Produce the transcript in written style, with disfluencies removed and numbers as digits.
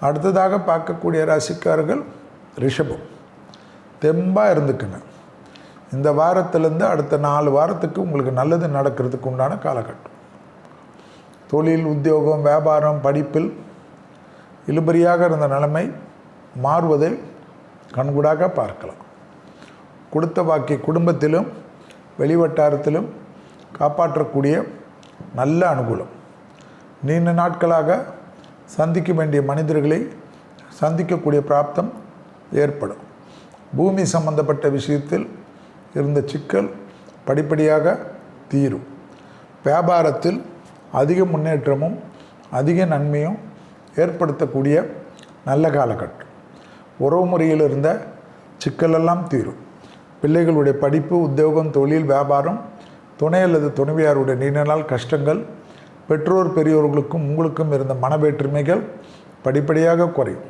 அடுத்ததாக பார்க்கக்கூடிய ராசிக்காரர்கள் ரிஷபம். தெம்பாக இருந்துக்குங்க. இந்த வாரத்திலேருந்து அடுத்த 4 வாரத்துக்கு உங்களுக்கு நல்லது நடக்கிறதுக்கு உண்டான காலகட்டம். தொழில், உத்தியோகம், வியாபாரம், படிப்பில் இழுபறியாக இருந்த நிலைமை மாறுவதை கண்கூடாக பார்க்கலாம். கொடுத்த வாக்கை குடும்பத்திலும் வெளிவட்டாரத்திலும் காப்பாற்றக்கூடிய நல்ல அனுகூலம். நீண்ட நாட்களாக சந்திக்க வேண்டிய மனிதர்களை சந்திக்கக்கூடிய பிராப்தம் ஏற்படும். பூமி சம்பந்தப்பட்ட விஷயத்தில் இருந்த சிக்கல் படிப்படியாக தீரும். வியாபாரத்தில் அதிக முன்னேற்றமும் அதிக நன்மையும் ஏற்படுத்தக்கூடிய நல்ல காலகட்டம். உறவு முறையில் இருந்த சிக்கலெல்லாம் தீரும். பிள்ளைகளுடைய படிப்பு, உத்தியோகம், தொழில், வியாபாரம், துணை அல்லது துணைவியாருடைய நீண்ட நாள் கஷ்டங்கள், பெற்றோர் பெரியோர்களுக்கும் உங்களுக்கும் இருந்த மனவேற்றுமைகள் படிப்படியாக குறையும்.